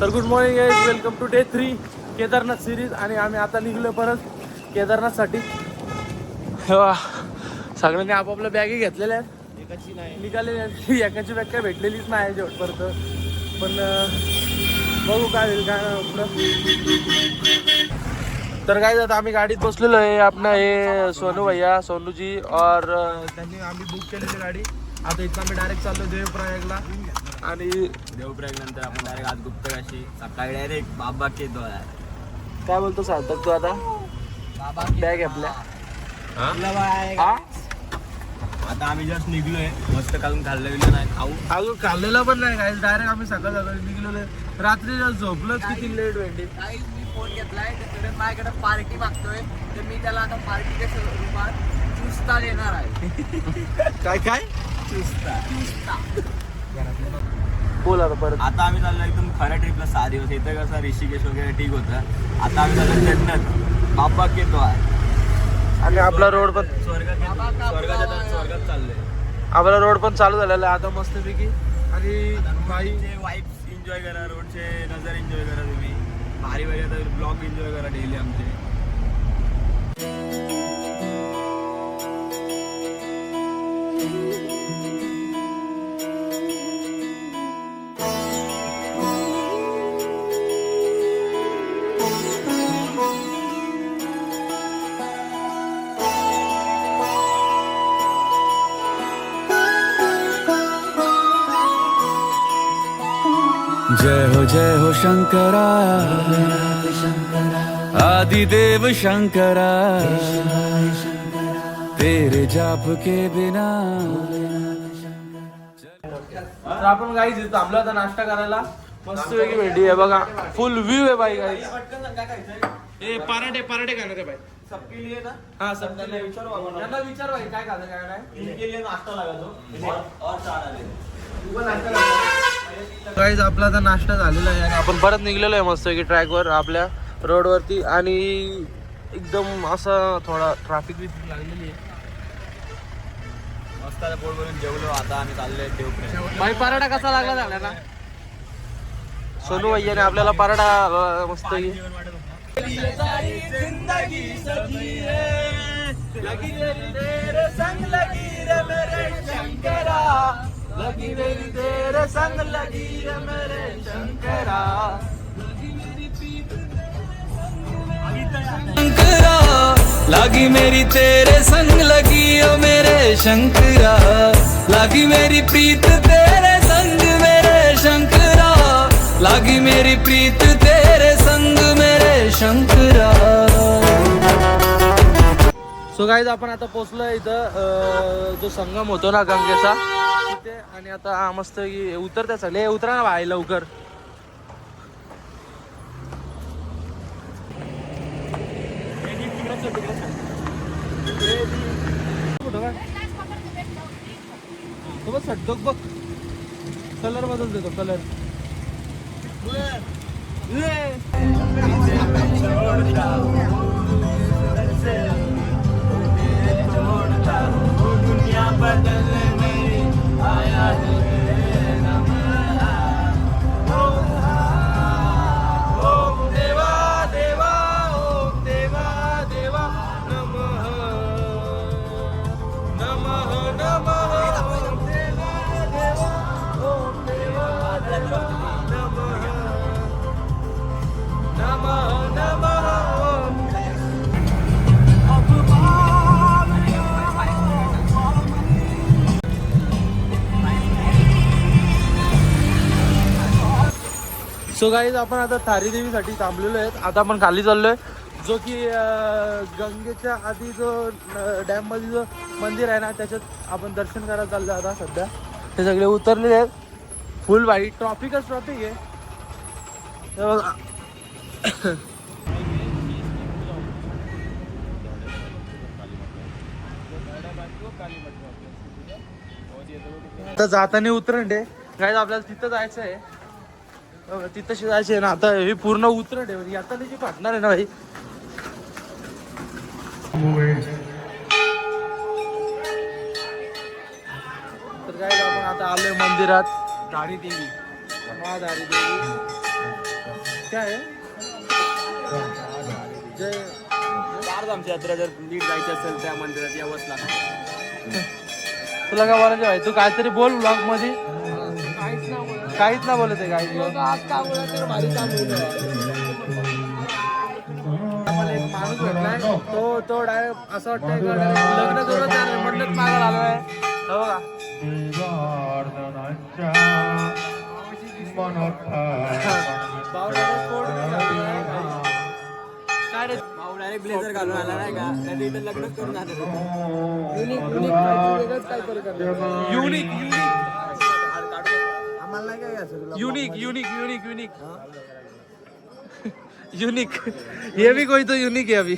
तर good morning guys, welcome to day 3 Kedarnath series. आणि आम्ही आता निघलो परत केदारनाथसाठी. सगळ्यांनी आपापल्या बॅगी घेतलेल्या आहेत, एकाची नाही निघालेली आहेत. एकाची बॅग काय भेटलेलीच नाही शेवटपर्यंत, पण बघू काय होईल काय नाही पुढं. तर काय जात आम्ही गाडीत बसलेलो आहे. आपलं हे सोनू भैया, सोनूजी और त्यांनी आम्ही बुक केलेली गाडी. आता इथं आम्ही डायरेक्ट चाललो देवप्रयागला. आणि देवप्रयाग नंतर आपण डायरेक्ट आज गुप्तकाशी, सकाळी डायरेक्ट बाबा के द्वार. काय बोलतो सार्थक तू आता? बॅग आपल्या आता आम्ही जस्ट निघलोय, मस्त काढून खाल्लं गेलं नाही, खाऊ अजून खाल्लेला पण नाही काय. डायरेक्ट आम्ही सकाळ सकाळी निघलेलो. रात्री झोपलोच किती लेट भेटली. मी फोन घेतलाय तर माझ्याकडे पार्टी मागतोय, तर मी त्याला आता पार्टीच्या स्वरूपात चुस्ता देणार आहे. काय काय चुस्ता बोला परत. आता आम्ही चाललो एकदम खऱ्या ट्रिपला 6 दिवस. इथं कसं ऋषिकेश वगैरे ठीक होतं. आता आम्ही चाललो जन्नत, बाबा के द्वार. आणि आपला रोड पण स्वर्गात चाललोय. आपला रोड पण चालू झालेला आहे आता मस्तपैकी. आणि भाई वाईब्स एन्जॉय करा, रोडचे नजर एन्जॉय करा तुम्ही. भारी भारी आता ब्लॉग एन्जॉय करा डेली आमचे. जय हो शंकरा, आदिदेव शंकरा, तेरे जाप के बिना. तर आपण गाईज इथं थांबलो आता नाश्ता करायला. मस्त वेगळी भेंडी आहे बघा, फुल व्ह्यू आहे बाई. गाईज हे पराठे खाणार आहे बाई. सबके लिए ना. हा सबके लिए विचारू, त्यांना विचार बाई काय खातं काय नाही. इनके लिए नाश्ता लगा दो और चार आ गए. गाईज आपला आता नाश्ता झालेला आहे आणि आपण परत निघलेलो आहे मस्त की ट्रॅकवर आपल्या रोडवरती. आणि एकदम असं थोडा ट्रॅफिक बिफिक लागलेली आहे. मस्त पोट भरून जेवलो. आता आम्ही चाललोय देवप्रयाग. बाई पराठा कसा लागला झाला ना सोनू भैयाने आपल्याला पराठा मस्त की. लगी मेरी तेरे संग लगी रे मेरे शंकरा. शंकरा लागी मेरी तेरे संग लगी ओ मेरे शंकरा, लागी मेरी प्रीत तेरे संग मेरे शंकरा, लागी मेरी प्रीत तेरे संग मेरे शंकरा. सो गाईज आपण आता पोहोचलोय इथं जो संगम होतो ना गंगेचा तिथे. आणि आता मस्त की उतरत्या चालले. उतरा ना भाई लवकर. बघ सटतो बघ, कलर बदल देतो कलर. सो गाईज आपण आता थारी देवीसाठी थांबलेलो आहेत. आता आपण खाली चाललोय, जो की गंगेच्या आधी जो डॅम मध्ये जो मंदिर आहे ना त्याच्यात आपण दर्शन करायला चाललो आता. सध्या हे सगळे उतरलेले आहेत. फुल भाई ट्रॉफिकच ट्रॉफिक आहे. आता जाताना उतरंड आहे गाईज. आपल्याला तिथं जायचं आहे, तिथं जायचं आहे ना. आता हे पूर्ण उतरंड आहे, आता त्याची फाटणार आहे ना भाई. तर काय आपण आता आलोय मंदिरात. धारी देवी, महाधारी देवी. काय आहे जय चार आमची यात्रा जर नीट जायची असेल त्या मंदिरात यावंच लागतं. तुला काय बोलायचं भाई तू काहीतरी बोल ब्लॉग मध्ये. काहीच ना बोलत आहे काही आम्हाला एक माणूस भेटलाय तो डायरेक्ट असं वाटतंय का direct लग्न करून जाणार म्हणूनच मागायला आलोय. हो का भाऊ direct कोण काय रे भाऊ डायरेक्ट ब्लेझर घालून आला नाही का त्या इथं लग्नच करून जाणार होतं. युनिक आम्हाला नाही काय असं unique unique unique unique unique ये भी कोई तो यूनिक है अभी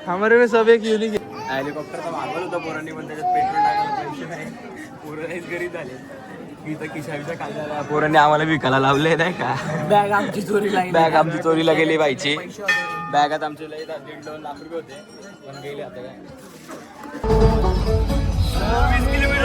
हमारे में सब एक यूनिक है. हेलिकॉप्टरचा मागवलं होतं पोरांनी पण त्याच्यात पेट्रोल टाकायला पैसे नाही. पोरं गरीब झाले. इथं खिशाविषा खाल्ला पोरांनी आम्हाला विकायला लावले नाही का. बॅग आमची चोरीला बॅग आमची चोरीला गेली बाईची. बॅगात आमचे लय 1.5-2 लाख रुपये होते पण गेले आता काय. 20 किलोमीटर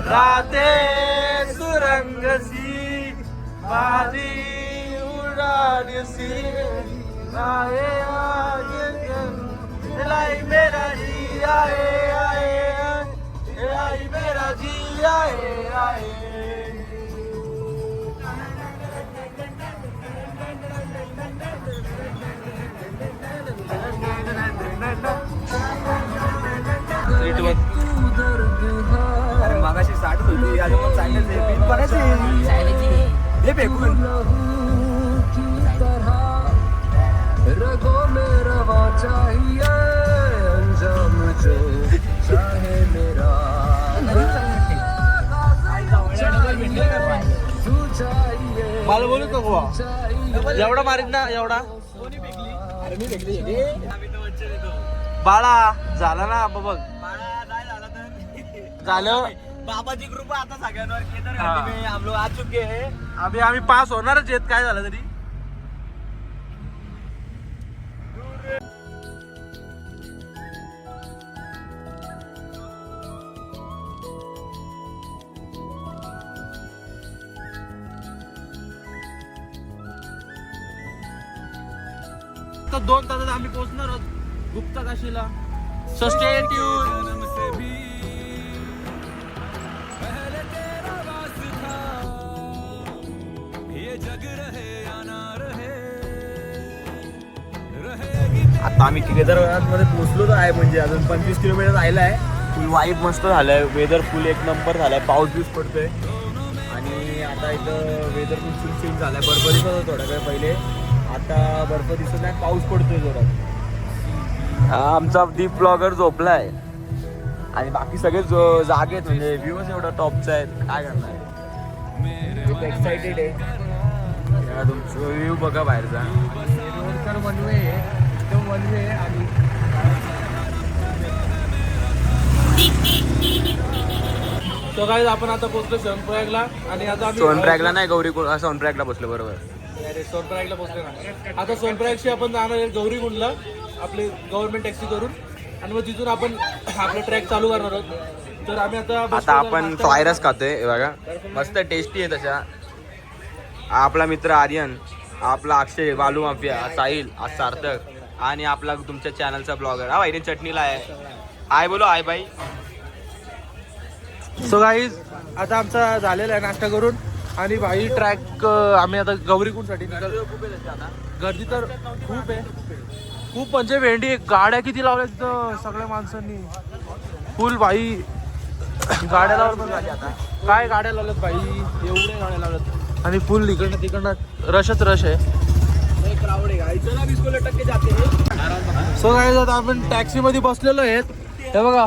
राते सुरंगसी माझी उडानसी आए आगे लाई मेरा जी आए आए लाई मेरा जी आए आए. अरे मागाशी 60 होती अजून पण 60 आहे. बिल बनायचे हे फेकून रगों में रवा चाहिए अंजाम जो चाहे मेरा तू चाहिए मला बोलू का गोवा एवढा मारीत ना एवढा अरे मी फेकली आम्ही तर वच्चे देतो. बाळा झाला ना बघ बाळा नाही झाला तर झालं. बाबाची कृपा आता सगळ्यांवर केदार हा. घाटी में हम लोग आ चुके हैं. आम्ही पास होणारच आहेत काय झालं तरी. तर 2 तासात आम्ही पोहोचणार आहोत गुप्ता काशीला. So stay tune. आता आम्ही केदारनाथमध्ये पोहोचलो तर आहे म्हणजे अजून 25 किलोमीटर राहिलं आहे. फुल वाईब मस्त झालंय. वेदर फुल एक नंबर झालाय. पाऊस बीस पडतोय आणि आता इथं वेदर पण फुल चेंज झालाय. बर्फ दिसत होता थोड्या वेळ पहिले. आता बर्फ दिसत नाही. पाऊस पडतोय जोरात. आमचा दीप ब्लॉगर झोपलाय आणि बाकी सगळे जागेत म्हणजे व्ह्यूज एवढा टॉपचा आहेत. काय करणार खूप एक्साइटेड आहे. तुमचं व्ह्यू बघा बाहेरचा. रोडकर वनवे एकदम वनवे आणि तो काय आपण आता पोहोचलो सोनप्रयागला आणि आता आम्ही सोनप्रयागला नाही गौरीकुंड सोनप्रयागला बसलो बरोबर. अरे सोनप्रयागला पोहोचलो ना. आता सोनप्रयागशी आपण जाणार आहे गौरीकुंडला आपली गव्हर्नमेंट टॅक्सी करून आणि मग तिथून आपण आपला ट्रॅक चालू करणार आहोत. तर आम्ही आता आपण फ्राय राईस खातोय हे बघा मस्त टेस्टी आहे तशा. आपला मित्र आर्यन, आपला अक्षय, बालू माफिया, साहिल, सार्थक आणि आपला तुमच्या चॅनलचा ब्लॉगर हा भाईने चटणीला आहे. आय बोलो आय बाई. सो गाईज आता आमचा झालेला आहे नाश्ता करून आणि भाई ट्रॅक आम्ही आता गौरीकुंडसाठी गर्दी तर खूप आहे. खूप म्हणजे भेंडी गाड्या किती लावल्या तिथं सगळ्या माणसांनी फुल भाई. गाड्या लावल्या पण आता काय गाड्या लावल्यात भाई एवढ्या गाड्या लावल्यात आणि फुल इकडनं तिकडनं रशच रश आहे. सो गाईज आता आपण टॅक्सी मध्ये बसलेलो आहेत. हे बघा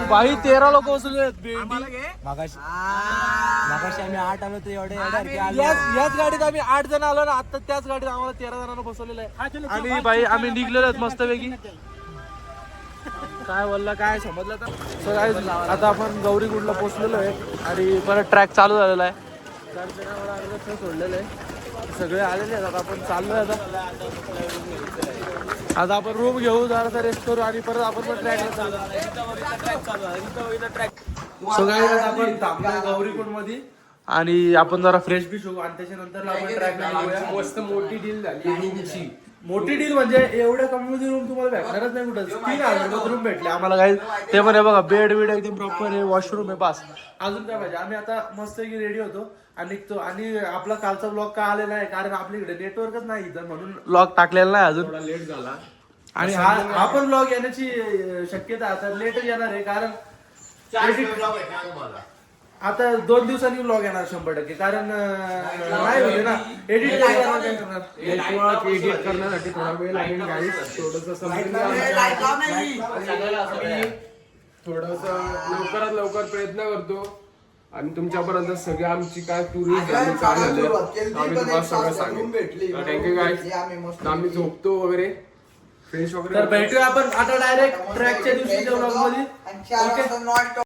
भाई 13 लोक बसलेले आहेत. भेंडी मागाशी आम्ही 8 आलो तर एवढे याच गाडीत आम्ही 8 जण आलो ना. आता त्याच गाडीत आम्हाला 13 जणांना बसवलेलं आहे आणि भाई आम्ही निघलेलो आहेत मस्तपैकी. काय बोलला काय समजलं तर. सो काय आता आपण गौरीकुंडला पोहोचलेलो आहे आणि परत ट्रॅक चालू झालेला आहे. 4 जणांवर अर्ध सोडलेलं आहे. सगळे आलेले आहेत. आता आपण चाललोय आता आपण रूम घेऊ जरा रेस्ट करू आणि परत आपण पण ट्रॅकला चाललो. सो काय आपण थांबलोय गौरीकुंड मध्ये आणि आपण जरा फ्रेश बी होऊ आणि त्याच्यानंतर आपण ट्रॅकला निघूया. मस्त मोठी डील झाली रूमची. मोठी डील म्हणजे एवढ्या कमी मध्ये रूम तुम्हाला भेटणारच नाही कुठं. 3,000 रूम भेटले आम्हाला काही. ते पण आहे बघा, बेड बीड एकदम प्रॉपर आहे, वॉशरूम आहे, पास. अजून काय पाहिजे. आम्ही आता मस्त रेडी होतो आणि निघतो. आणि आपला कालचा ब्लॉग का आलेला आहे कारण आपल्याकडे नेटवर्कच नाही इथं, म्हणून ब्लॉग टाकलेला नाही अजून. थोडा लेट झाला. आणि हा पण ब्लॉग येण्याची शक्यता आता लेटच येणार आहे कारण आता 2 दिवसांनी ब्लॉग येणार 100%. कारण नाही म्हणजे ना एडिट करणार. नेटवर्क एडिट करण्यासाठी थोडा वेळ लागेल गाईस. थोडंसं लवकरात लवकर प्रयत्न करतो आणि तुमच्यापर्यंत सगळी आमची काय टुरिस्ट झाली काय झालं आम्ही तुम्हाला सगळं सांगेन. थँक्यू गाईस. आम्ही झोपतो वगैरे फ्रेश वगैरे. तर भेटूया आपण आता डायरेक्ट ट्रॅकच्या दिवशीच्या ब्लॉग मध्ये. ओके.